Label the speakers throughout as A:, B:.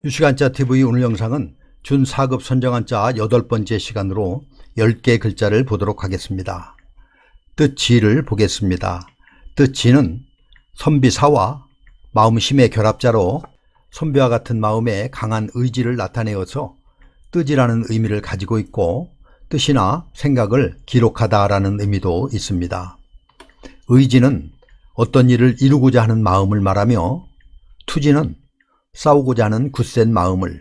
A: 유시간자 TV 오늘 영상은 준 4급 선정한자 8번째 시간으로 10개 글자를 보도록 하겠습니다. 뜻지를 보겠습니다. 뜻지는 선비사와 마음심의 결합자로 선비와 같은 마음에 강한 의지를 나타내어서 뜻이라는 의미를 가지고 있고, 뜻이나 생각을 기록하다라는 의미도 있습니다. 의지는 어떤 일을 이루고자 하는 마음을 말하며, 투지는 싸우고자 하는 굳센 마음을,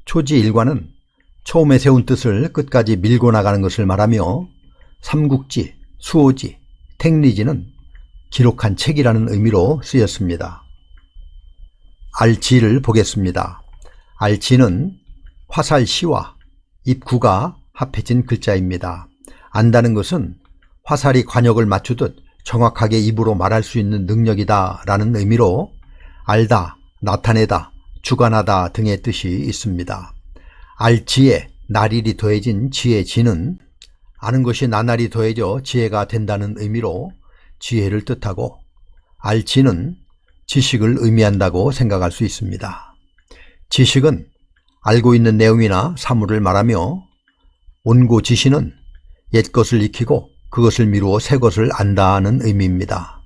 A: 초지일관은 처음에 세운 뜻을 끝까지 밀고 나가는 것을 말하며, 삼국지, 수호지, 택리지는 기록한 책이라는 의미로 쓰였습니다. 알지를 보겠습니다. 알지는 화살시와 입구가 합해진 글자입니다. 안다는 것은 화살이 관역을 맞추듯 정확하게 입으로 말할 수 있는 능력이다 라는 의미로 알다, 나타내다, 주관하다 등의 뜻이 있습니다. 알지에 나릴이 더해진 지혜지는 아는 것이 나날이 더해져 지혜가 된다는 의미로 지혜를 뜻하고, 알지는 지식을 의미한다고 생각할 수 있습니다. 지식은 알고 있는 내용이나 사물을 말하며, 온고지시는 옛것을 익히고 그것을 미루어 새것을 안다는 의미입니다.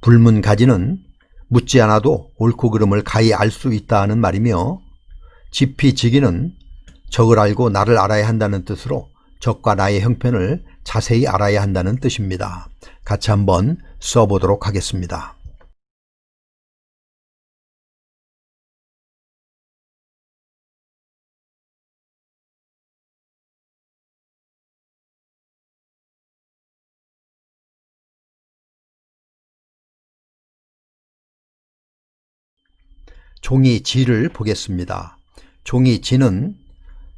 A: 불문가지는 묻지 않아도 옳고 그름을 가히 알 수 있다는 말이며, 지피지기는 적을 알고 나를 알아야 한다는 뜻으로 적과 나의 형편을 자세히 알아야 한다는 뜻입니다. 같이 한번 써보도록 하겠습니다. 종이지를 보겠습니다. 종이지는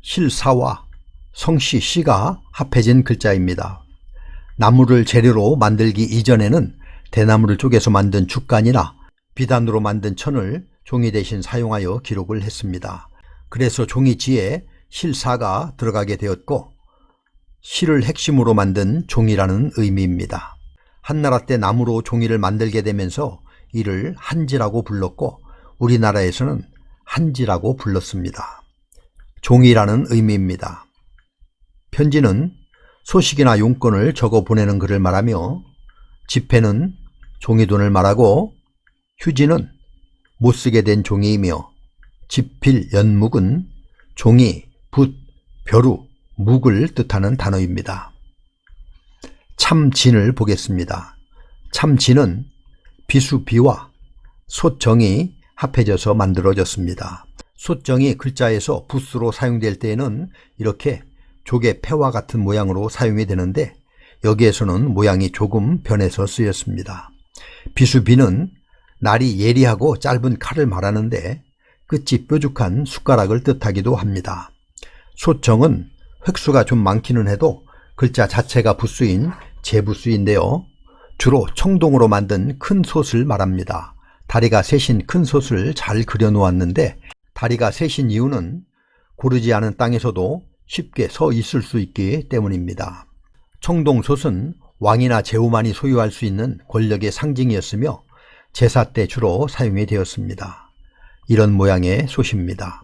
A: 실사와 성씨 씨가 합해진 글자입니다. 나무를 재료로 만들기 이전에는 대나무를 쪼개서 만든 죽간이나 비단으로 만든 천을 종이 대신 사용하여 기록을 했습니다. 그래서 종이지에 실사가 들어가게 되었고, 실을 핵심으로 만든 종이라는 의미입니다. 한나라 때 나무로 종이를 만들게 되면서 이를 한지라고 불렀고, 우리나라에서는 한지라고 불렀습니다. 종이라는 의미입니다. 편지는 소식이나 용건을 적어 보내는 글을 말하며, 지폐는 종이돈을 말하고, 휴지는 못쓰게 된 종이이며, 지필, 연묵은 종이, 붓, 벼루, 묵을 뜻하는 단어입니다. 참진을 보겠습니다. 참진은 비수비와 솥정이 합해져서 만들어졌습니다. 솥정이 글자에서 붓으로 사용될 때에는 이렇게 조개 패와 같은 모양으로 사용이 되는데, 여기에서는 모양이 조금 변해서 쓰였습니다. 비수비는 날이 예리하고 짧은 칼을 말하는데 끝이 뾰족한 숟가락을 뜻하기도 합니다. 솥정은 획수가 좀 많기는 해도 글자 자체가 붓수인 제붓수인데요, 주로 청동으로 만든 큰 솥을 말합니다. 다리가 셋인 큰 솥을 잘 그려 놓았는데, 다리가 셋인 이유는 고르지 않은 땅에서도 쉽게 서 있을 수 있기 때문입니다. 청동솥은 왕이나 제후만이 소유할 수 있는 권력의 상징이었으며 제사 때 주로 사용이 되었습니다. 이런 모양의 솥입니다.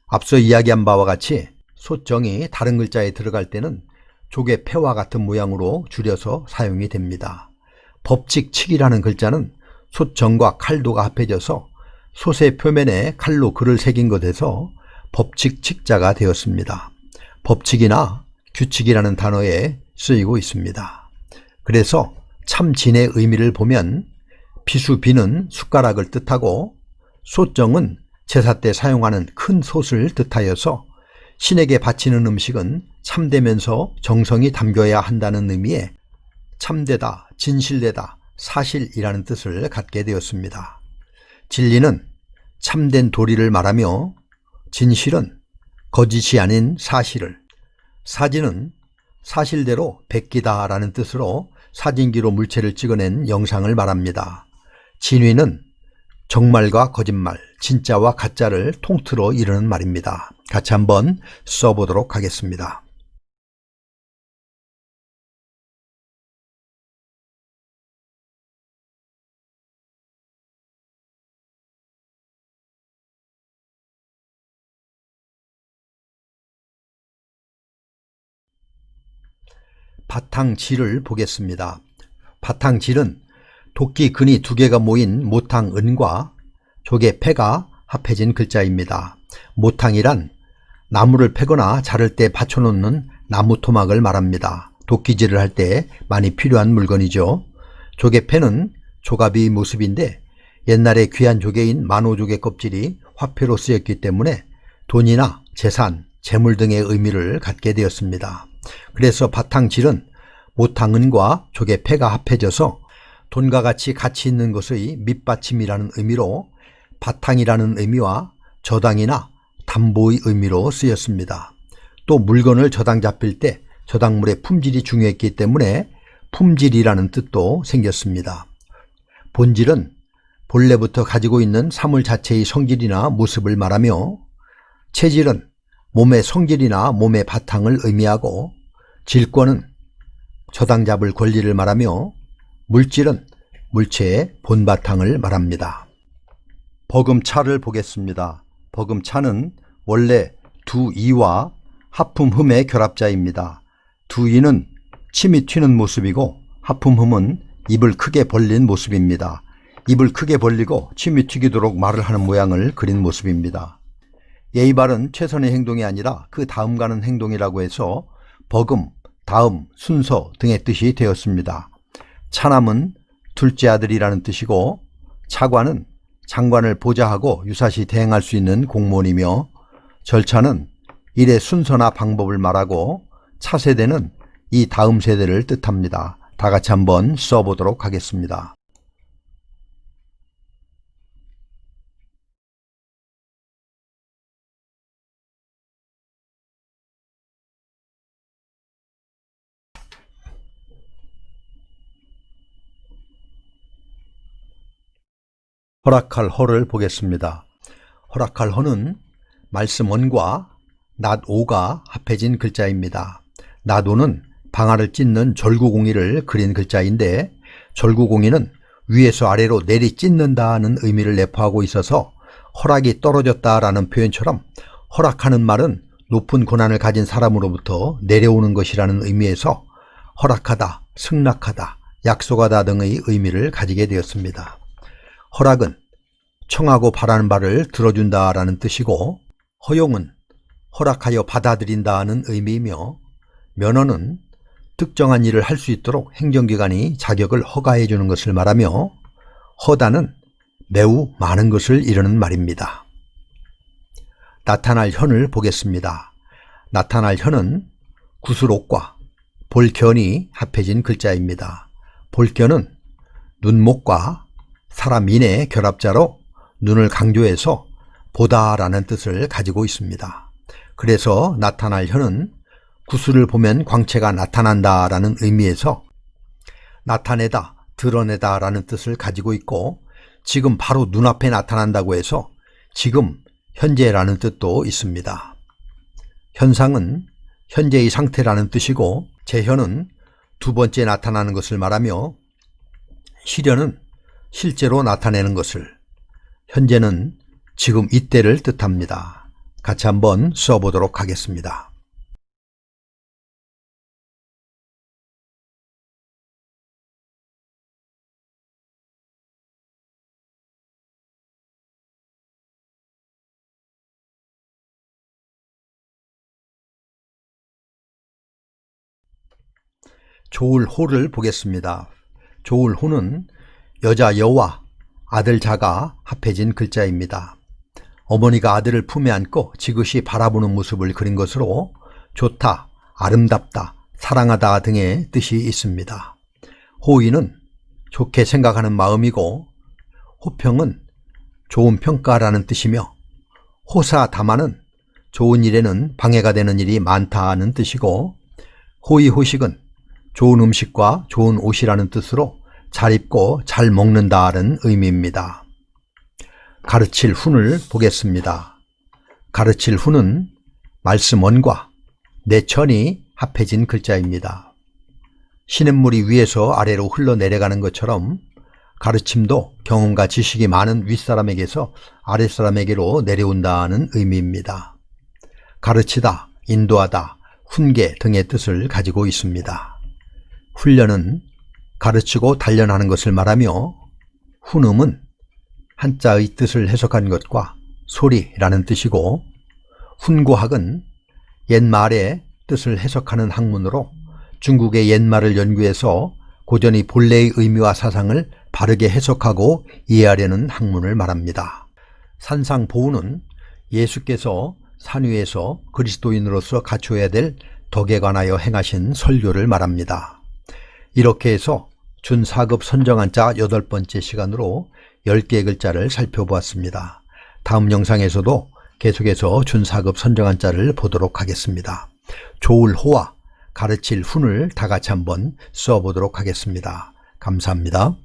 A: 앞서 이야기한 바와 같이 솥정이 다른 글자에 들어갈 때는 조개 패와 같은 모양으로 줄여서 사용이 됩니다. 법칙칙이라는 글자는 솥정과 칼도가 합해져서 솥의 표면에 칼로 글을 새긴 것에서 법칙칙자가 되었습니다. 법칙이나 규칙이라는 단어에 쓰이고 있습니다. 그래서 참진의 의미를 보면 비수비는 숟가락을 뜻하고, 솥정은 제사 때 사용하는 큰 솥을 뜻하여서 신에게 바치는 음식은 참되면서 정성이 담겨야 한다는 의미에 참되다, 진실되다, 사실이라는 뜻을 갖게 되었습니다. 진리는 참된 도리를 말하며, 진실은 거짓이 아닌 사실을, 사진은 사실대로 베끼다 라는 뜻으로 사진기로 물체를 찍어낸 영상을 말합니다. 진위는 정말과 거짓말, 진짜와 가짜를 통틀어 이르는 말입니다. 같이 한번 써보도록 하겠습니다. 바탕질을 보겠습니다. 바탕질은 도끼 근이 두 개가 모인 모탕 은과 조개 패가 합해진 글자입니다. 모탕이란 나무를 패거나 자를 때 받쳐놓는 나무 토막을 말합니다. 도끼질을 할 때 많이 필요한 물건이죠. 조개패는 조갑의 모습인데 옛날에 귀한 조개인 만호조개 껍질이 화폐로 쓰였기 때문에 돈이나 재산, 재물 등의 의미를 갖게 되었습니다. 그래서 바탕질은 모탕은과 조개패가 합해져서 돈과 같이 가치 있는 것의 밑받침이라는 의미로 바탕이라는 의미와 저당이나 담보의 의미로 쓰였습니다. 또 물건을 저당 잡힐 때 저당물의 품질이 중요했기 때문에 품질이라는 뜻도 생겼습니다. 본질은 본래부터 가지고 있는 사물 자체의 성질이나 모습을 말하며, 체질은 몸의 성질이나 몸의 바탕을 의미하고, 질권은 저당 잡을 권리를 말하며, 물질은 물체의 본바탕을 말합니다. 버금차를 보겠습니다. 버금차는 원래 두 이와 하품흠의 결합자입니다. 두 이는 침이 튀는 모습이고 하품흠은 입을 크게 벌린 모습입니다. 입을 크게 벌리고 침이 튀기도록 말을 하는 모양을 그린 모습입니다. 예의 바른 최선의 행동이 아니라 그 다음 가는 행동이라고 해서 버금, 다음, 순서 등의 뜻이 되었습니다. 차남은 둘째 아들이라는 뜻이고, 차관은 장관을 보좌하고 유사시 대행할 수 있는 공무원이며, 절차는 일의 순서나 방법을 말하고, 차세대는 이 다음 세대를 뜻합니다. 다 같이 한번 써보도록 하겠습니다. 허락할 허를 보겠습니다. 허락할 허는 말씀 원과 낫오가 합해진 글자입니다. 낫오는 방아를 찢는 절구공이를 그린 글자인데, 절구공이는 위에서 아래로 내리 찢는다는 의미를 내포하고 있어서 허락이 떨어졌다라는 표현처럼 허락하는 말은 높은 고난을 가진 사람으로부터 내려오는 것이라는 의미에서 허락하다, 승낙하다, 약속하다 등의 의미를 가지게 되었습니다. 허락은 청하고 바라는 바를 들어준다라는 뜻이고, 허용은 허락하여 받아들인다는 의미이며, 면허는 특정한 일을 할 수 있도록 행정기관이 자격을 허가해 주는 것을 말하며, 허다는 매우 많은 것을 이루는 말입니다. 나타날 현을 보겠습니다. 나타날 현은 구슬옥과 볼견이 합해진 글자입니다. 볼견은 눈목과 사람 인의 결합자로 눈을 강조해서 보다라는 뜻을 가지고 있습니다. 그래서 나타날 현은 구슬을 보면 광채가 나타난다라는 의미에서 나타내다, 드러내다라는 뜻을 가지고 있고, 지금 바로 눈앞에 나타난다고 해서 지금, 현재라는 뜻도 있습니다. 현상은 현재의 상태라는 뜻이고, 재현은 두 번째 나타나는 것을 말하며, 실현은 실제로 나타내는 것을, 현재는 지금 이때를 뜻합니다. 같이 한번 써보도록 하겠습니다. 좋을 호를 보겠습니다. 좋을 호는 여자 여와 아들 자가 합해진 글자입니다. 어머니가 아들을 품에 안고 지그시 바라보는 모습을 그린 것으로 좋다, 아름답다, 사랑하다 등의 뜻이 있습니다. 호의는 좋게 생각하는 마음이고, 호평은 좋은 평가라는 뜻이며, 호사다마는 좋은 일에는 방해가 되는 일이 많다는 뜻이고, 호의호식은 좋은 음식과 좋은 옷이라는 뜻으로 잘 입고 잘 먹는다는 의미입니다. 가르칠 훈을 보겠습니다. 가르칠 훈은 말씀원과 내천이 합해진 글자입니다. 시냇물이 위에서 아래로 흘러내려가는 것처럼 가르침도 경험과 지식이 많은 윗사람에게서 아랫사람에게로 내려온다는 의미입니다. 가르치다, 인도하다, 훈계 등의 뜻을 가지고 있습니다. 훈련은 가르치고 단련하는 것을 말하며 훈음은 한자의 뜻을 해석한 것과 소리라는 뜻이고 훈구학은 옛말의 뜻을 해석하는 학문으로 중국의 옛말을 연구해서 고전의 본래의 의미와 사상을 바르게 해석하고 이해하려는 학문을 말합니다. 산상보훈은 예수께서 산 위에서 그리스도인으로서 갖추어야 될 덕에 관하여 행하신 설교를 말합니다. 이렇게 해서 준4급 선정한자 8번째 시간으로 10개의 글자를 살펴보았습니다. 다음 영상에서도 계속해서 준4급 선정한자를 보도록 하겠습니다. 좋을 호와 가르칠 훈을 다 같이 한번 써보도록 하겠습니다. 감사합니다.